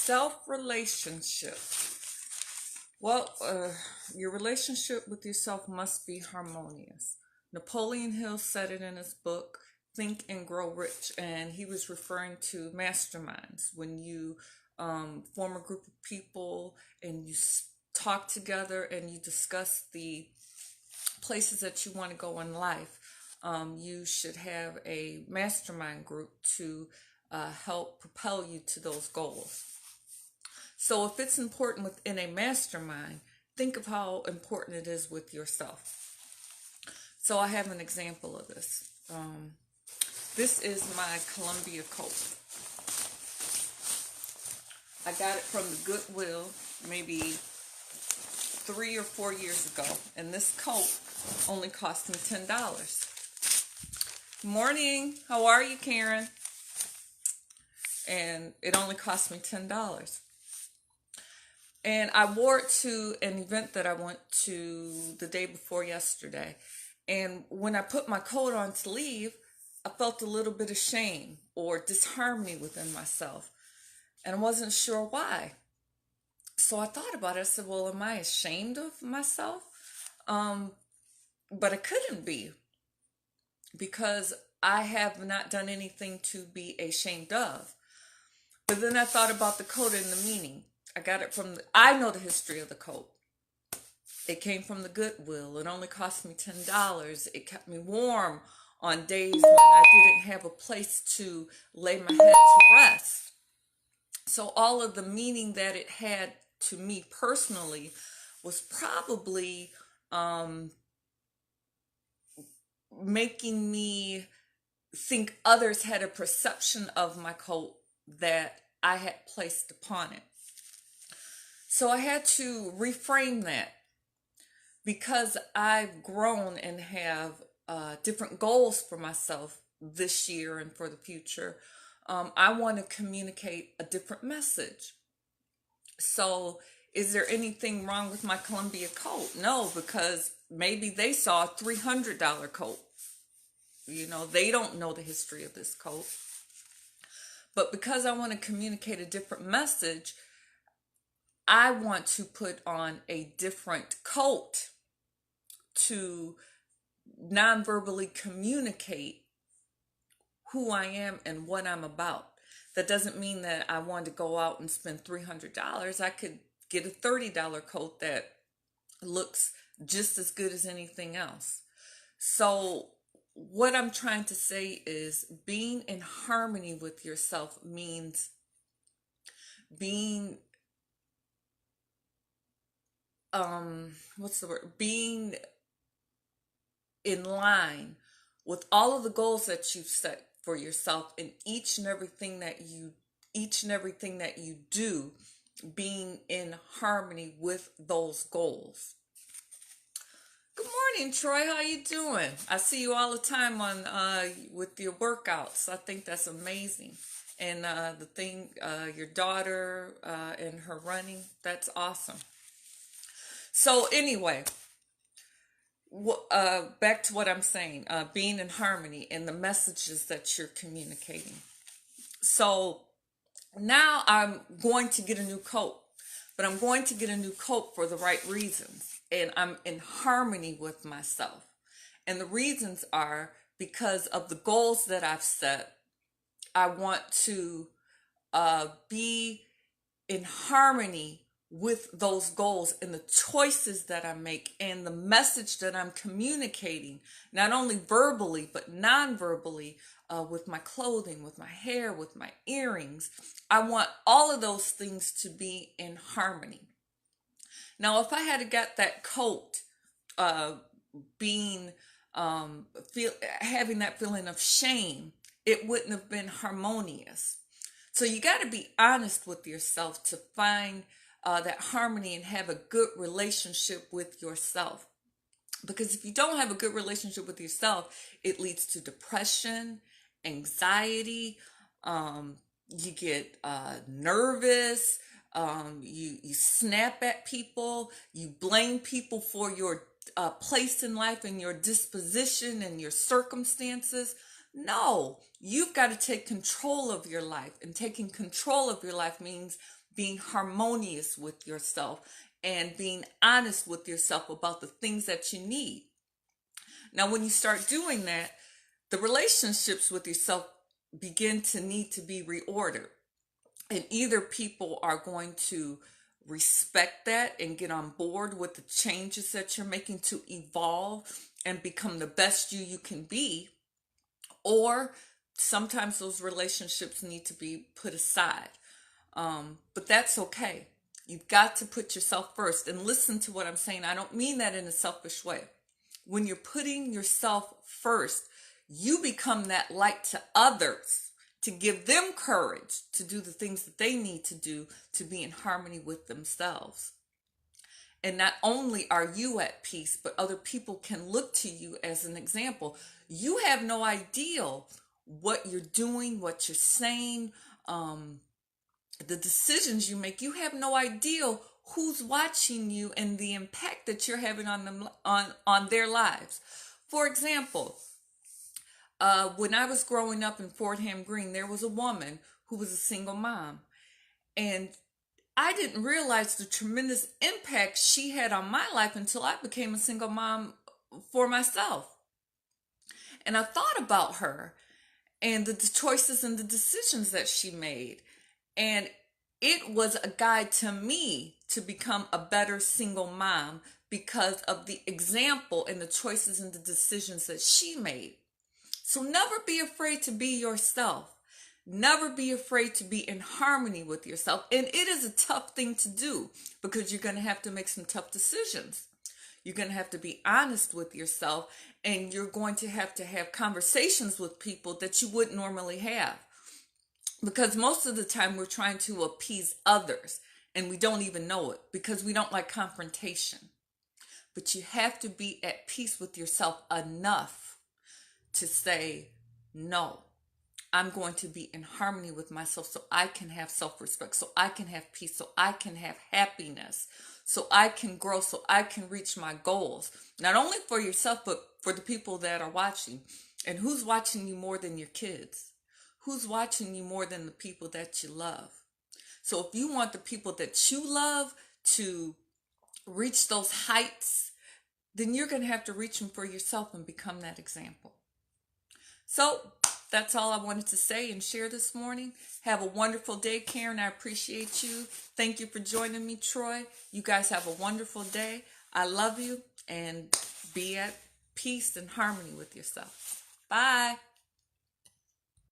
Self-relationship. Well, your relationship with yourself must be harmonious. Napoleon Hill said it in his book, Think and Grow Rich, and he was referring to masterminds. When you form a group of people and you talk together and you discuss the places that you want to go in life, you should have a mastermind group to help propel you to those goals. So if it's important within a mastermind, think of how important it is with yourself. So I have an example of this. This is my Columbia coat. I got it from the Goodwill maybe 3 or 4 years ago. And this coat only cost me $10. Morning. How are you, Karen? And it only cost me $10. And I wore it to an event that I went to the day before yesterday. And when I put my coat on to leave, I felt a little bit of shame or disharmony within myself. And I wasn't sure why. So I thought about it. I said, well, am I ashamed of myself? But I couldn't be, because I have not done anything to be ashamed of. But then I thought about the coat and the meaning. I got it from I know the history of the coat. It came from the Goodwill. It only cost me $10. It kept me warm on days when I didn't have a place to lay my head to rest. So all of the meaning that it had to me personally was probably making me think others had a perception of my coat that I had placed upon it. So I had to reframe that, because I've grown and have different goals for myself this year and for the future. I want to communicate a different message. So is there anything wrong with my Columbia coat? No, because maybe they saw a $300 coat. You know, they don't know the history of this coat. But because I want to communicate a different message, I want to put on a different coat to non-verbally communicate who I am and what I'm about. That doesn't mean that I want to go out and spend $300. I could get a $30 coat that looks just as good as anything else. So what I'm trying to say is, being in harmony with yourself means being being in line with all of the goals that you've set for yourself, and each and everything that you do, being in harmony with those goals. Good morning, Troy. How you doing? I see you all the time on with your workouts. I think that's amazing. And the thing, your daughter and her running, that's awesome. So anyway, back to what I'm saying, being in harmony and the messages that you're communicating. So now I'm going to get a new coat, but I'm going to get a new coat for the right reasons. And I'm in harmony with myself. And the reasons are because of the goals that I've set. I want to be in harmony with those goals and the choices that I make and the message that I'm communicating, not only verbally, but non-verbally, with my clothing, with my hair, with my earrings. I want all of those things to be in harmony. Now, if I had got that coat, having that feeling of shame, it wouldn't have been harmonious. So you got to be honest with yourself to find that harmony and have a good relationship with yourself. Because if you don't have a good relationship with yourself, it leads to depression, anxiety, you get nervous, you snap at people, you blame people for your place in life and your disposition and your circumstances. No, you've got to take control of your life. And taking control of your life means being harmonious with yourself, and being honest with yourself about the things that you need. Now, when you start doing that, the relationships with yourself begin to need to be reordered. And either people are going to respect that and get on board with the changes that you're making to evolve and become the best you can be, or sometimes those relationships need to be put aside. But that's okay. You've got to put yourself first. And listen to what I'm saying. I don't mean that in a selfish way. When you're putting yourself first, you become that light to others, to give them courage to do the things that they need to do to be in harmony with themselves. And not only are you at peace, but other people can look to you as an example. You have no idea what you're doing, what you're saying, the decisions you make. You have no idea who's watching you and the impact that you're having on them, on their lives. For example, when I was growing up in Fordham Green, there was a woman who was a single mom. And I didn't realize the tremendous impact she had on my life until I became a single mom for myself. And I thought about her and the choices and the decisions that she made. And it was a guide to me to become a better single mom because of the example and the choices and the decisions that she made. So never be afraid to be yourself. Never be afraid to be in harmony with yourself. And it is a tough thing to do because you're going to have to make some tough decisions. You're going to have to be honest with yourself, and you're going to have conversations with people that you wouldn't normally have. Because most of the time we're trying to appease others and we don't even know it because we don't like confrontation. But you have to be at peace with yourself enough to say, no, I'm going to be in harmony with myself so I can have self-respect, so I can have peace, so I can have happiness, so I can grow, so I can reach my goals. Not only for yourself, but for the people that are watching. And who's watching you more than your kids? Who's watching you more than the people that you love? So if you want the people that you love to reach those heights, then you're going to have to reach them for yourself and become that example. So that's all I wanted to say and share this morning. Have a wonderful day, Karen. I appreciate you. Thank you for joining me, Troy. You guys have a wonderful day. I love you, and be at peace and harmony with yourself. Bye.